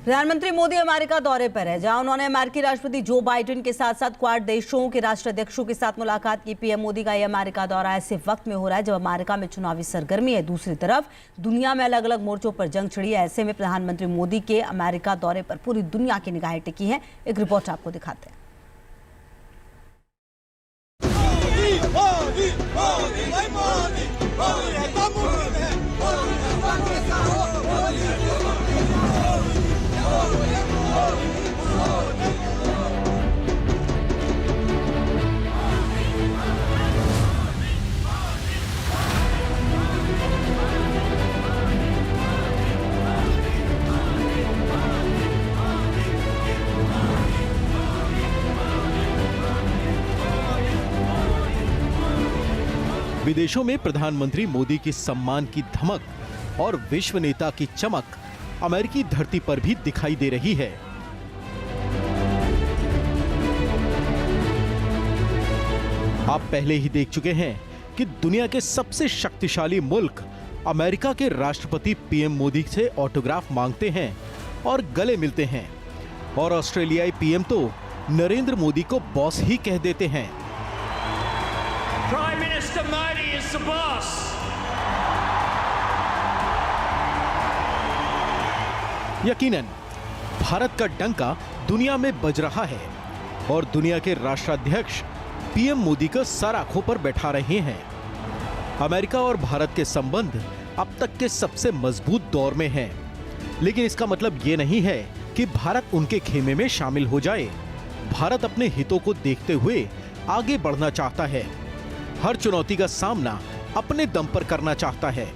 प्रधानमंत्री मोदी अमेरिका दौरे पर है, जहां उन्होंने अमेरिकी राष्ट्रपति जो बाइडेन के साथ साथ क्वाड देशों के राष्ट्राध्यक्षों के साथ मुलाकात की। पीएम मोदी का यह अमेरिका दौरा ऐसे वक्त में हो रहा है जब अमेरिका में चुनावी सरगर्मी है। दूसरी तरफ दुनिया में अलग अलग मोर्चों पर जंग छिड़ी है। ऐसे में प्रधानमंत्री मोदी के अमेरिका दौरे पर पूरी दुनिया की निगाहें टिकी हैं। एक रिपोर्ट आपको दिखाते हैं। विदेशों में प्रधानमंत्री मोदी की सम्मान की धमक और विश्व नेता की चमक अमेरिकी धरती पर भी दिखाई दे रही है। आप पहले ही देख चुके हैं कि दुनिया के सबसे शक्तिशाली मुल्क अमेरिका के राष्ट्रपति पीएम मोदी से ऑटोग्राफ मांगते हैं और गले मिलते हैं, और ऑस्ट्रेलियाई पीएम तो नरेंद्र मोदी को बॉस ही कह देते हैं। Prime Minister Modi is the boss. यकीनन भारत का डंका दुनिया में बज रहा है और दुनिया के राष्ट्राध्यक्ष पीएम मोदी का सर आंखों पर बैठा रहे हैं। अमेरिका और भारत के संबंध अब तक के सबसे मजबूत दौर में हैं, लेकिन इसका मतलब ये नहीं है कि भारत उनके खेमे में शामिल हो जाए। भारत अपने हितों को देखते हुए आगे बढ़ना चाहता है, हर चुनौती का सामना अपने दम पर करना चाहता है।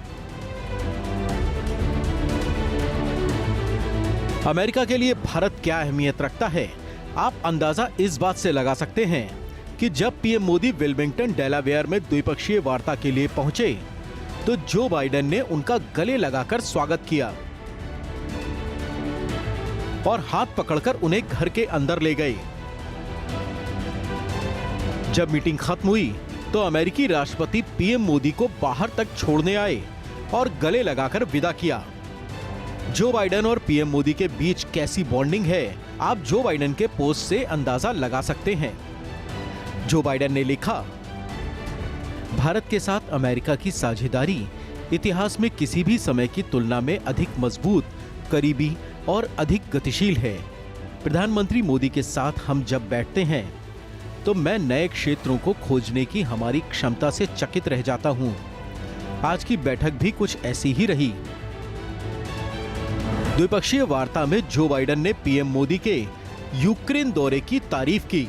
अमेरिका के लिए भारत क्या अहमियत रखता है, आप अंदाजा इस बात से लगा सकते हैं कि जब पीएम मोदी विल्मिंगटन डेलावेयर में द्विपक्षीय वार्ता के लिए पहुंचे तो जो बाइडेन ने उनका गले लगाकर स्वागत किया और हाथ पकड़कर उन्हें घर के अंदर ले गए। जब मीटिंग खत्म हुई तो अमेरिकी राष्ट्रपति पीएम मोदी को बाहर तक छोड़ने आए और गले लगाकर विदा किया। जो बाइडेन और पीएम मोदी के बीच कैसी बॉन्डिंग है, आप जो बाइडेन के पोस्ट से अंदाजा लगा सकते हैं। जो बाइडेन ने लिखा, भारत के साथ अमेरिका की साझेदारी इतिहास में किसी भी समय की तुलना में अधिक मजबूत, करीबी और अधिक गतिशील है। प्रधानमंत्री मोदी के साथ हम जब बैठते हैं तो मैं नए क्षेत्रों को खोजने की हमारी क्षमता से चकित रह जाता हूं। आज की बैठक भी कुछ ऐसी ही रही। द्विपक्षीय वार्ता में जो बाइडेन ने पीएम मोदी के यूक्रेन दौरे की तारीफ की,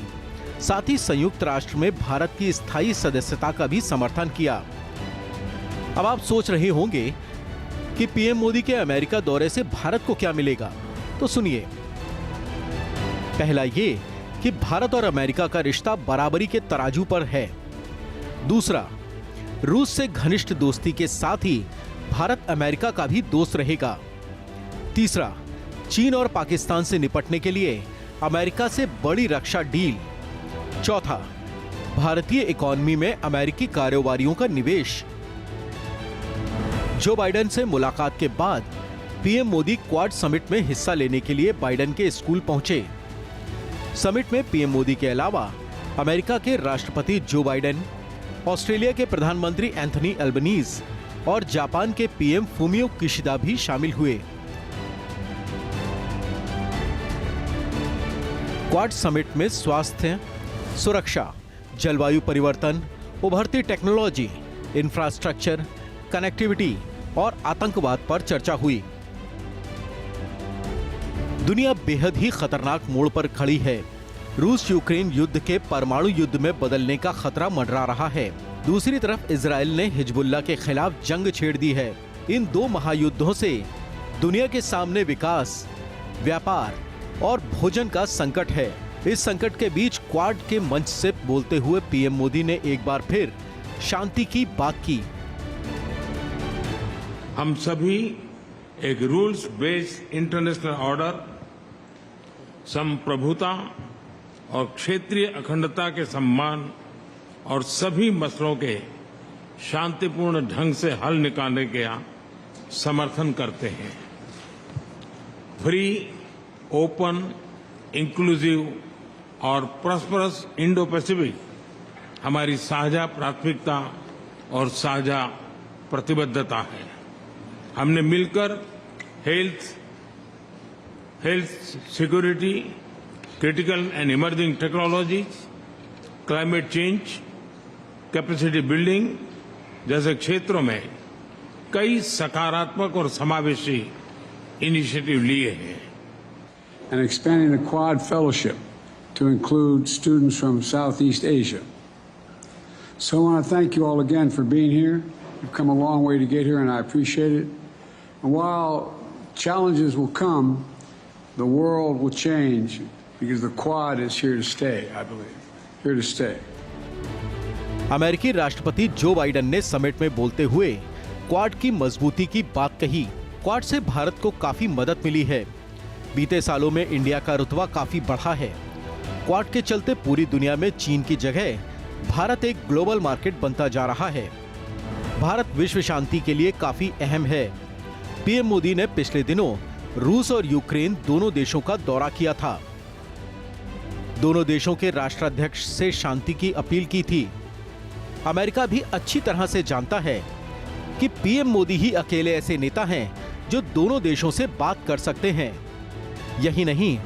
साथ ही संयुक्त राष्ट्र में भारत की स्थायी सदस्यता का भी समर्थन किया। अब आप सोच रहे होंगे कि पीएम मोदी के अमेरिका दौरे से भारत को क्या मिलेगा, तो सुनिए। पहला ये कि भारत और अमेरिका का रिश्ता बराबरी के तराजू पर है। दूसरा, रूस से घनिष्ठ दोस्ती के साथ ही भारत अमेरिका का भी दोस्त रहेगा। तीसरा, चीन और पाकिस्तान से निपटने के लिए अमेरिका से बड़ी रक्षा डील। चौथा, भारतीय इकोनॉमी में अमेरिकी कारोबारियों का निवेश। जो बाइडेन से मुलाकात के बाद पीएम मोदी क्वाड समिट में हिस्सा लेने के लिए बाइडेन के स्कूल पहुंचे। समिट में पीएम मोदी के अलावा अमेरिका के राष्ट्रपति जो बाइडेन, ऑस्ट्रेलिया के प्रधानमंत्री एंथनी अल्बनीज और जापान के पीएम फूमियो किशिदा भी शामिल हुए। क्वाड समिट में स्वास्थ्य, सुरक्षा, जलवायु परिवर्तन, उभरती टेक्नोलॉजी, इंफ्रास्ट्रक्चर, कनेक्टिविटी और आतंकवाद पर चर्चा हुई। दुनिया बेहद ही खतरनाक मोड़ पर खड़ी है। रूस यूक्रेन युद्ध के परमाणु युद्ध में बदलने का खतरा मंडरा रहा है। दूसरी तरफ इजराइल ने हिजबुल्लाह के खिलाफ जंग छेड़ दी है। इन दो महायुद्धों से दुनिया के सामने विकास, व्यापार और भोजन का संकट है। इस संकट के बीच क्वाड के मंच से बोलते हुए पीएम मोदी ने एक बार फिर शांति की बात की। हम सभी एक रूल्स बेस्ड इंटरनेशनल ऑर्डर, संप्रभुता और क्षेत्रीय अखंडता के सम्मान और सभी मसलों के शांतिपूर्ण ढंग से हल निकालने का समर्थन करते हैं। फ्री, ओपन, इंक्लूसिव और प्रॉस्परस इंडो पैसिफिक हमारी साझा प्राथमिकता और साझा प्रतिबद्धता है। हमने मिलकर health security, critical and emerging technologies, climate change, capacity building जैसे क्षेत्रों में कई सकारात्मक और समावेशी इनिशिएटिव लिए हैं। And expanding the Quad Fellowship to include students from Southeast Asia. So I want to thank you all again for being here. You've come a long way to get here, and I appreciate it. And while challenges will come, the world will change because the Quad is here to stay, I believe. Here to stay. अमेरिकी राष्ट्रपति Joe Biden ने summit में बोलते हुए quad की मजबूती की बात कही। क्वाड से भारत को काफी मदद मिली है। बीते सालों में इंडिया का रुतबा काफी बढ़ा है। क्वाड के चलते पूरी दुनिया में चीन की जगह भारत एक ग्लोबल मार्केट बनता जा रहा है। भारत विश्व शांति के लिए काफी अहम है। पीएम मोदी ने पिछले दिनों रूस और यूक्रेन दोनों देशों का दौरा किया था। दोनों देशों के राष्ट्राध्यक्ष से शांति की अपील की थी। अमेरिका भी अच्छी तरह से जानता है कि पीएम मोदी ही अकेले ऐसे नेता हैं जो दोनों देशों से बात कर सकते हैं। यही नहीं,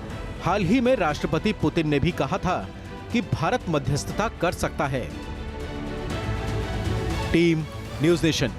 हाल ही में राष्ट्रपति पुतिन ने भी कहा था कि भारत मध्यस्थता कर सकता है। Team news nation.